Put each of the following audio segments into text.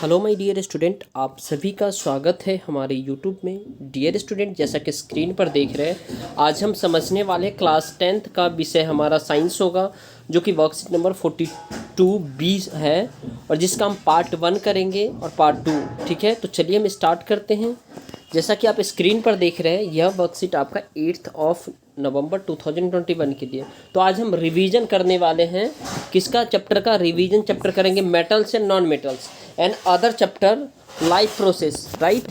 Hello my dear student, आप सभी का स्वागत है हमारे यूट्यूब में। डियर स्टूडेंट, जैसा कि स्क्रीन पर देख रहे हैं, आज हम समझने वाले क्लास 10th का विषय हमारा साइंस होगा, जो कि वर्कशीट नंबर 42B है और जिसका हम पार्ट 1 करेंगे और पार्ट 2। ठीक है, तो चलिए हम स्टार्ट करते हैं। जैसा कि आप स्क्रीन पर देख रहे हैं, यह वर्कशीट आपका 8 नवंबर 2021 के लिए। तो आज हम रिवीजन करने वाले हैं। किसका चैप्टर का रिवीजन चैप्टर करेंगे? Metals and non metals and other chapter life process. Right,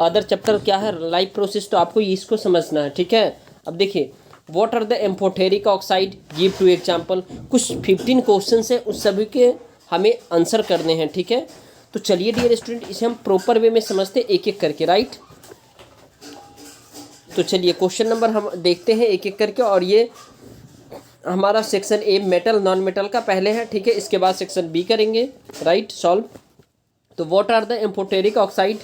other chapter क्या है? Life process. तो आपको इसको समझना है। ठीक है, अब देखिए, what are the amphoteric oxide, give 2 example. कुछ 15 क्वेश्चन है, उस सभी के हमें आंसर करने हैं। ठीक है, तो चलिए डियर स्टूडेंट, इसे हम प्रॉपर वे में समझते एक एक करके। राइट, तो चलिए क्वेश्चन नंबर हम देखते हैं एक एक करके। और ये हमारा section A metal non metal का पहले है। ठीक है, इसके बाद सेक्शन बी करेंगे। Right, solve. तो what are the amphoteric oxide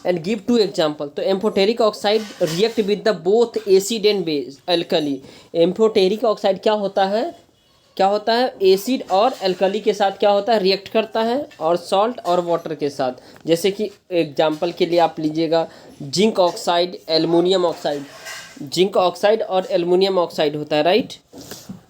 and give 2 example. तो amphoteric oxide react with the both acid and base alkali. Amphoteric oxide क्या होता है? एसिड और एल्कली के साथ क्या होता है? रिएक्ट करता है, और सॉल्ट और वाटर के साथ। जैसे कि एग्जाम्पल के लिए आप लीजिएगा zinc oxide, aluminium oxide. Zinc oxide और एल्युमिनियम ऑक्साइड होता है। राइट,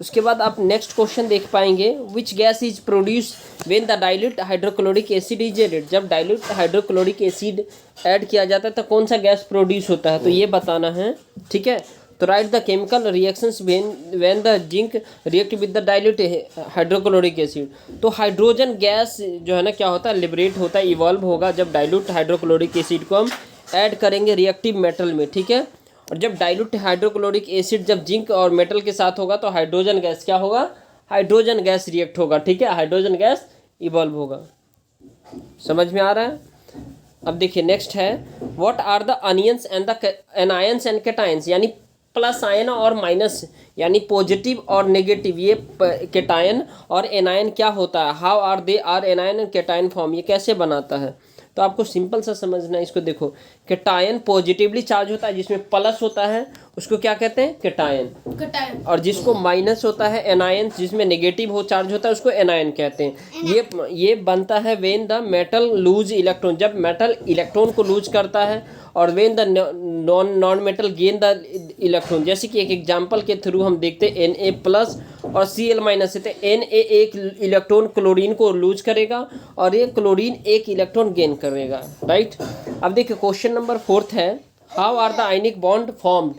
उसके बाद आप नेक्स्ट क्वेश्चन देख पाएंगे, which gas is produce when the dilute hydrochloric acid is added. जब डाइल्यूट हाइड्रोक्लोरिक एसिड ऐड किया जाता है तो कौन सा गैस प्रोड्यूस होता है? तो ये बताना है। ठीक है, तो right the chemical reactions when the zinc react with the dilute hydrochloric acid. तो हाइड्रोजन गैस जो है ना, क्या होता है? लिबरेट होता है, इवॉल्व होगा जब डाइल्यूट हाइड्रोक्लोरिक एसिड को हम ऐड करेंगे रिएक्टिव मेटल में। ठीक है, और जब डाइल्यूट हाइड्रोक्लोरिक एसिड जब जिंक और मेटल के साथ होगा तो हाइड्रोजन गैस क्या होगा? हाइड्रोजन गैस रिएक्ट होगा। ठीक है, हाइड्रोजन गैस इवॉल्व होगा। समझ में आ रहा है? अब देखिए नेक्स्ट है, what are the anions and the anions and cations. यानी प्लस आयन और माइनस, यानी पॉजिटिव और नेगेटिव, ये कैटायन और एनायन क्या होता है? How are they are anion and cation form. ये कैसे बनाता है? तो आपको सिंपल सा समझना है इसको। देखो, कैटायन पॉजिटिवली चार्ज होता है, जिसमें प्लस होता है उसको क्या कहते हैं? कैटायन। और जिसको माइनस होता है एनायन, जिसमें नेगेटिव हो चार्ज होता है, उसको एनायन कहते हैं। ये बनता है when the metal loose electron. जब मेटल इलेक्ट्रॉन को लूज करता है, और when the non metal gain the electron. जैसे कि एक एग्जांपल के थ्रू हम देखते हैं, Na+ और Cl- से। तो Na एक इलेक्ट्रॉन क्लोरीन को लूज करेगा और ये क्लोरीन एक इलेक्ट्रॉन गेन करेगा। राइट, अब देखिए क्वेश्चन नंबर 4 है, how are the ionic bond formed.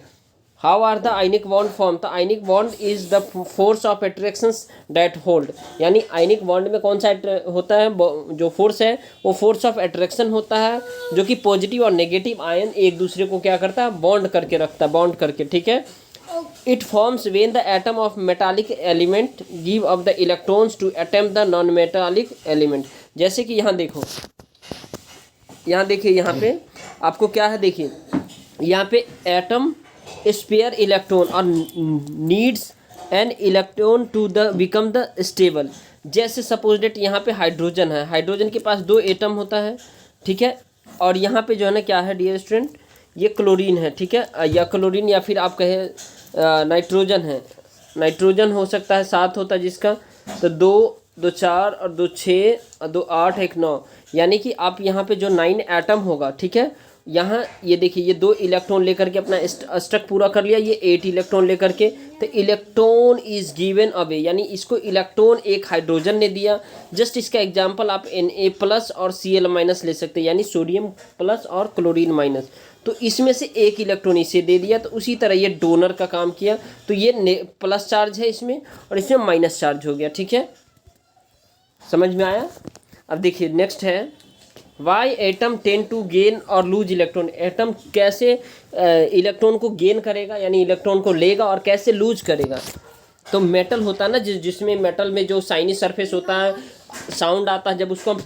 How are the ionic bond form. तो ionic bond is the force of attractions that hold. यानी आयनिक बॉन्ड में कौन सा होता है? जो फोर्स है वो फोर्स ऑफ अट्रैक्शन होता है, जो कि पॉजिटिव और नेगेटिव आयन एक दूसरे को क्या करता है? बॉन्ड करके रखता है, बॉन्ड करके। ठीक है, it forms when the atom of metallic element give up the electrons to attempt the non metallic element. जैसे कि यहाँ देखो, यहाँ देखिए, यहाँ पे आपको क्या है? देखिए यहाँ पे एटम स्पेयर इलेक्ट्रॉन और needs an electron to the become the stable. जैसे सपोज डेट यहाँ पे हाइड्रोजन है, हाइड्रोजन के पास 2 एटम होता है। ठीक है, और यहाँ पे जो है ना क्या है डियर स्टूडेंट? ये क्लोरीन है। ठीक है, या क्लोरीन, या फिर आप कहें नाइट्रोजन है। नाइट्रोजन हो सकता है 7 होता है जिसका। तो 2 2 4 और 2 6 और 2 8 1 9, यानी कि आप यहाँ पे जो 9 एटम होगा। ठीक है, यहाँ ये देखिए, ये 2 इलेक्ट्रॉन लेकर के अपना स्ट्रक पूरा कर लिया, ये 8 इलेक्ट्रॉन लेकर के। तो इलेक्ट्रॉन इज गिवन अवे, यानी इसको इलेक्ट्रॉन एक हाइड्रोजन ने दिया। जस्ट इसका एग्जांपल आप Na+ और Cl- ले सकते हैं, यानी सोडियम प्लस और क्लोरीन माइनस। तो इसमें से एक इलेक्ट्रॉन इसे दे दिया, तो उसी तरह ये डोनर का काम किया। तो ये प्लस चार्ज है इसमें, और इसमें माइनस चार्ज हो गया। ठीक है, समझ में आया? अब देखिए नेक्स्ट है, why atom tend to gain और लूज इलेक्ट्रॉन। एटम कैसे इलेक्ट्रॉन को गेन करेगा, यानी इलेक्ट्रॉन को लेगा, और कैसे लूज करेगा? तो मेटल होता है ना, जिसमें मेटल में जो शाइनी सरफेस होता है, साउंड आता है जब उसको हम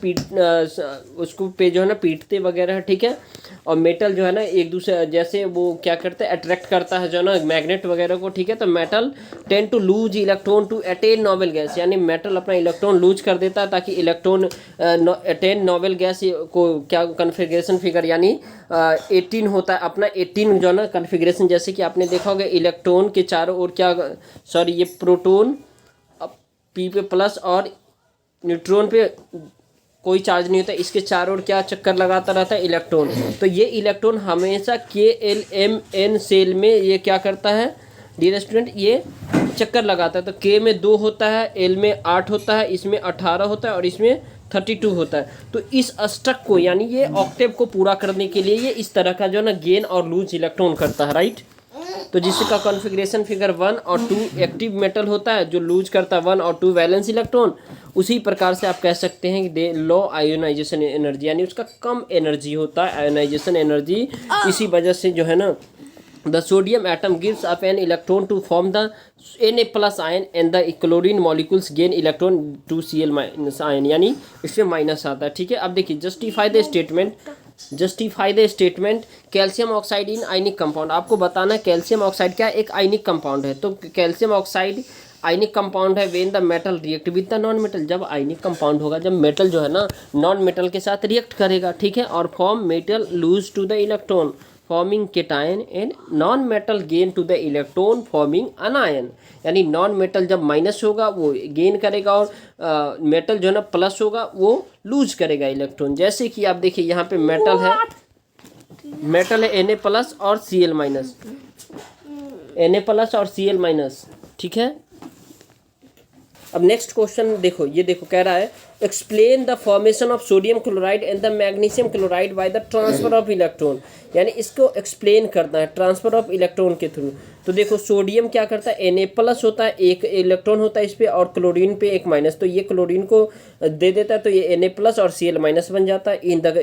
उसको पे जो है ना पीटते वगैरह है। ठीक है, और मेटल जो है ना एक दूसरे जैसे वो क्या करते हैं? अट्रैक्ट करता है जो है ना मैग्नेट वगैरह को। ठीक है, तो metal tend to lose electron to attain noble gas. यानी मेटल अपना इलेक्ट्रॉन लूज कर देता है ताकि इलेक्ट्रॉन अटेन नोबल गैस को क्या कन्फिग्रेशन फिगर, यानी 18 होता है अपना। 18 जो है ना कन्फिग्रेशन, जैसे कि आपने देखा होगा इलेक्ट्रॉन के चारों ओर क्या, सॉरी ये प्रोटॉन P पे प्लस और न्यूट्रॉन पे कोई चार्ज नहीं होता, इसके चारों ओर क्या चक्कर लगाता रहता है, इलेक्ट्रॉन। तो ये इलेक्ट्रॉन हमेशा KLMN सेल में ये क्या करता है डियर स्टूडेंट, ये चक्कर लगाता है। तो K में 2 होता है, L में 8 होता है, इसमें 18 होता है और इसमें 32 होता है। तो इस स्ट्रक को यानी ये ऑक्टेव को पूरा करने के लिए ये इस तरह का जो है ना गेन और लूज इलेक्ट्रॉन करता है, राइट। तो जिसका कॉन्फ़िगरेशन फिगर 1 और 2 एक्टिव मेटल होता है, जो लूज करता है 1 और 2 वैलेंस इलेक्ट्रॉन। उसी प्रकार से आप कह सकते हैं कि दे लो आयोनाइजेशन एनर्जी, यानी उसका कम एनर्जी होता है आयोनाइजेशन एनर्जी। इसी वजह से जो है ना the sodium atom gives up an electron to form the Na plus ion and the chlorine molecules gain electron to Cl minus ion, यानी इसमें माइनस आता है, ठीक है। अब देखिए justify the statement calcium oxide in ionic compound. आपको बताना है कैल्शियम ऑक्साइड क्या एक आयनिक कंपाउंड है। तो कैल्शियम ऑक्साइड आयनिक कंपाउंड है when the metal react with the non metal. जब आयनिक कंपाउंड होगा जब मेटल जो है ना नॉन मेटल के साथ रिएक्ट करेगा, ठीक है, और form metal lose to the electron forming cation and non metal gain to the electron forming anion. यानी नॉन मेटल जब माइनस होगा वो गेन करेगा और मेटल जो है ना प्लस होगा वो लूज करेगा इलेक्ट्रॉन। जैसे कि आप देखिए यहाँ पे मेटल है Na प्लस और Cl माइनस, Na प्लस और Cl माइनस, ठीक है। अब नेक्स्ट क्वेश्चन देखो, ये देखो कह रहा है explain the formation of sodium chloride and the magnesium chloride by the transfer of electron. यानी इसको एक्सप्लेन करना है ट्रांसफर ऑफ इलेक्ट्रॉन के थ्रू। तो देखो सोडियम क्या करता है Na प्लस होता है, एक इलेक्ट्रॉन होता है इस पे, और क्लोरीन पे एक माइनस। तो ये क्लोरीन को दे देता है तो ये Na प्लस और Cl माइनस बन जाता है। In the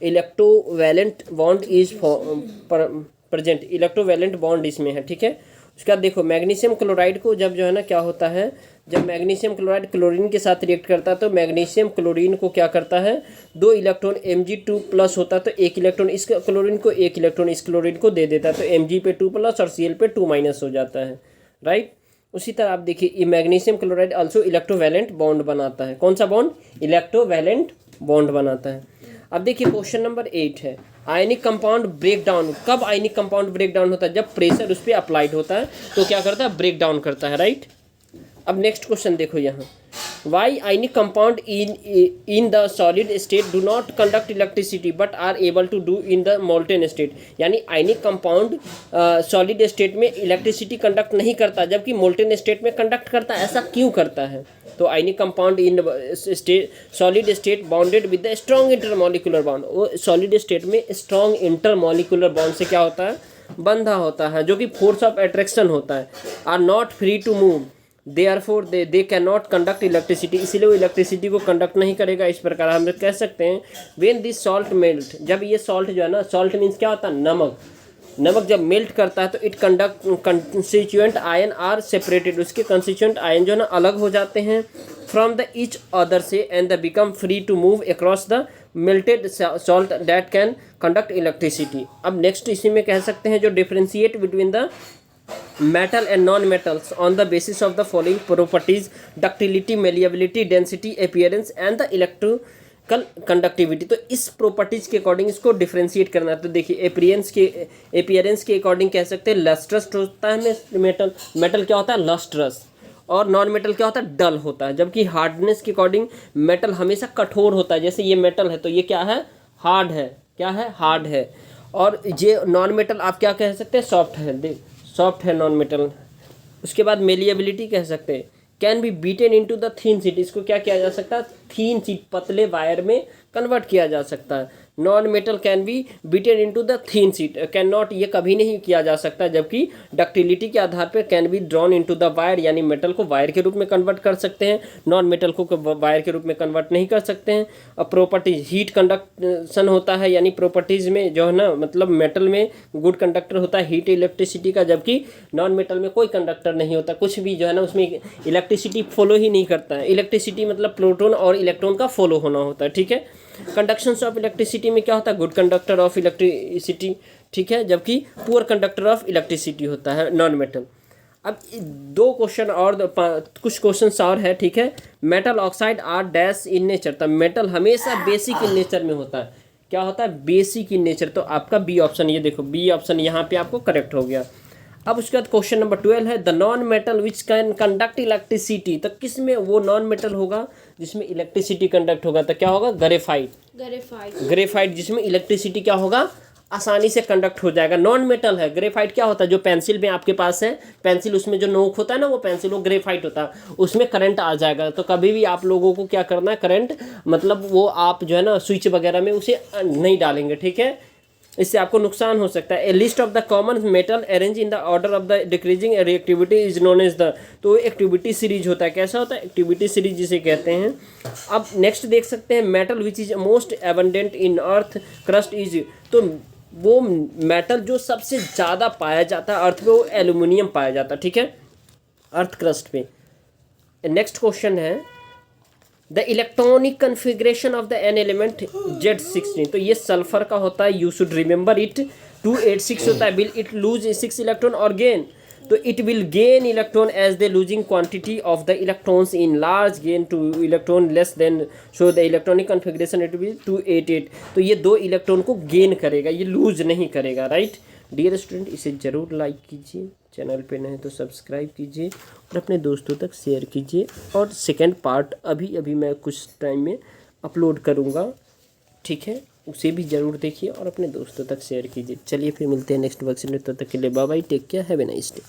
electrovalent bond is present, electrovalent bond इसमें है, ठीक है। उसके बाद देखो मैग्नीशियम क्लोराइड को जब जो है ना क्या होता है, जब मैग्नीशियम क्लोराइड क्लोरीन के साथ रिएक्ट करता है तो मैग्नीशियम क्लोरीन को क्या करता है 2 इलेक्ट्रॉन Mg2 प्लस होता है तो एक इलेक्ट्रॉन इस क्लोरीन को, एक इलेक्ट्रॉन इस क्लोरीन को दे देता है। तो Mg पे 2 प्लस और Cl पे 2 माइनस हो जाता है, राइट। उसी तरह आप देखिए ये magnesium chloride also electrovalent bond बनाता है। कौन सा बॉन्ड? इलेक्ट्रोवैलेंट बॉन्ड बनाता है। अब देखिए क्वेश्चन नंबर 8 है आयनिक कंपाउंड ब्रेक डाउन। कब आयनिक कंपाउंड ब्रेक डाउन होता है? जब प्रेशर उस पर अप्लाइड होता है तो क्या करता है ब्रेक डाउन करता है, राइट। अब नेक्स्ट क्वेश्चन देखो यहाँ why ionic compound in the solid state do not conduct electricity but are able to do in the molten state. यानी आयनिक कंपाउंड सॉलिड स्टेट में इलेक्ट्रिसिटी कंडक्ट नहीं करता जबकि मोल्टेन स्टेट में conduct करता है। ऐसा क्यों करता है? तो आयनिक compound in solid state bounded with the strong intermolecular bond. वो सॉलिड स्टेट में स्ट्रॉन्ग इंटरमॉलिक्यूलर बॉन्ड से क्या होता है बंधा होता है, जो कि फोर्स ऑफ अट्रैक्शन होता है। Are not free to move therefore they can not conduct electricity, इसीलिए वो इलेक्ट्रिसिटी को कंडक्ट नहीं करेगा। इस प्रकार हम कह सकते हैं व्हेन दिस सॉल्ट मेल्ट, जब ये सॉल्ट जो है ना, सॉल्ट मीन्स क्या होता है नमक, नमक जब मेल्ट करता है तो it conduct constituent ion are separated, उसके कंस्टिट्यूएंट आयन जो है ना अलग हो जाते हैं फ्रॉम द ईच अदर से and the become free to move across the melted salt that can conduct electricity. अब नेक्स्ट इसी में कह सकते हैं जो differentiate between the metal and non-metals on the basis of the following properties: ductility, malleability, density, appearance and the electrical conductivity। तो इस properties के अकॉर्डिंग इसको डिफ्रेंशिएट करना है। तो देखिए अपीयरेंस के अकॉर्डिंग कह सकते हैं लस्ट्रस होता है मेटल, मेटल क्या होता है लस्ट्रस, और नॉन मेटल क्या होता है डल होता है। जबकि हार्डनेस के अकॉर्डिंग मेटल हमेशा कठोर होता है। जैसे ये मेटल है तो ये क्या है हार्ड है, क्या है हार्ड है, और ये नॉन मेटल आप क्या कह सकते हैं सॉफ्ट है, सॉफ्ट है नॉन मेटल। उसके बाद मेलिएबिलिटी कह सकते हैं can be beaten into the thin sheet, इसको क्या किया जा सकता है थीन शीट पतले वायर में कन्वर्ट किया जा सकता है। Non metal can be beaten into the thin sheet can not, ये कभी नहीं किया जा सकता। जबकि डक्टिलिटी के आधार पर can be drawn into the wire, यानी मेटल को वायर के रूप में कन्वर्ट कर सकते हैं, नॉन मेटल को वायर के रूप में कन्वर्ट नहीं कर सकते हैं। और प्रॉपर्टीज हीट कंडक्शन होता है, यानी प्रॉपर्टीज में जो है ना मतलब मेटल में गुड कंडक्टर होता है हीट इलेक्ट्रिसिटी का, जबकि नॉन मेटल में कोई कंडक्टर नहीं होता, कुछ भी जो है ना उसमें इलेक्ट्रिसिटी फॉलो ही नहीं करता है। इलेक्ट्रिसिटी मतलब प्रोटॉन और इलेक्ट्रॉन का फॉलो होना होता है, ठीक है। कंडक्शंस ऑफ इलेक्ट्रिसिटी में क्या होता है गुड कंडक्टर ऑफ इलेक्ट्रिसिटी, ठीक है, जबकि पुअर कंडक्टर ऑफ इलेक्ट्रिसिटी होता है नॉन मेटल। अब 2 क्वेश्चन और कुछ क्वेश्चन और है, ठीक है। Metal oxide are dash in nature, तब मेटल हमेशा बेसिक इन नेचर में होता है। क्या होता है बेसिक इन नेचर, तो आपका बी ऑप्शन, ये देखो बी ऑप्शन यहाँ पे आपको करेक्ट हो गया। अब उसके बाद क्वेश्चन नंबर 12 है the non metal which can conduct electricity. तो किस में वो नॉन मेटल होगा जिसमें इलेक्ट्रिसिटी कंडक्ट होगा? तो क्या होगा? ग्रेफाइट। ग्रेफाइट जिसमें इलेक्ट्रिसिटी क्या होगा? आसानी से कंडक्ट हो जाएगा। नॉन मेटल है। ग्रेफाइट क्या होता है? जो पेंसिल में आपके पास है, पेंसिल उसमें जो नोक होता है ना, वो पेंसिल वो ग्रेफाइट होता है, उसमें करंट आ जाएगा। तो कभी भी आप लोगों को क्या करना है, करंट मतलब वो आप जो है ना स्विच वगैरह में उसे नहीं डालेंगे, ठीक है, इससे आपको नुकसान हो सकता है। A list of the common metal arrange in the order of the decreasing reactivity is known as the. तो एक्टिविटी सीरीज होता है। कैसा होता है? एक्टिविटी सीरीज जिसे कहते हैं। अब नेक्स्ट देख सकते हैं metal which is most abundant in earth crust is. तो वो मेटल जो सबसे ज़्यादा पाया जाता है अर्थ पे, वो एल्यूमिनियम पाया जाता है, ठीक है, अर्थ क्रस्ट पे। नेक्स्ट क्वेश्चन है the electronic configuration of the an element Z16। तो ये सल्फर का होता है, यू शुड रिमेंबर इट। 286 होता है। विल इट लूज 6 इलेक्ट्रॉन और गेन? तो it will gain electron as the losing quantity of the electrons in large gain two electron less than, so the electronic configuration it will 288। तो ये 2 electron को gain करेगा, ये loose नहीं करेगा, right. Dear student, इसे ज़रूर लाइक कीजिए, चैनल पे नहीं तो सब्सक्राइब कीजिए और अपने दोस्तों तक शेयर कीजिए। और सेकंड पार्ट अभी मैं कुछ टाइम में अपलोड करूँगा, ठीक है, उसे भी ज़रूर देखिए और अपने दोस्तों तक शेयर कीजिए। चलिए फिर मिलते हैं नेक्स्ट वर्कशीट में, तब तक के लिए bye bye, take care, have a nice day.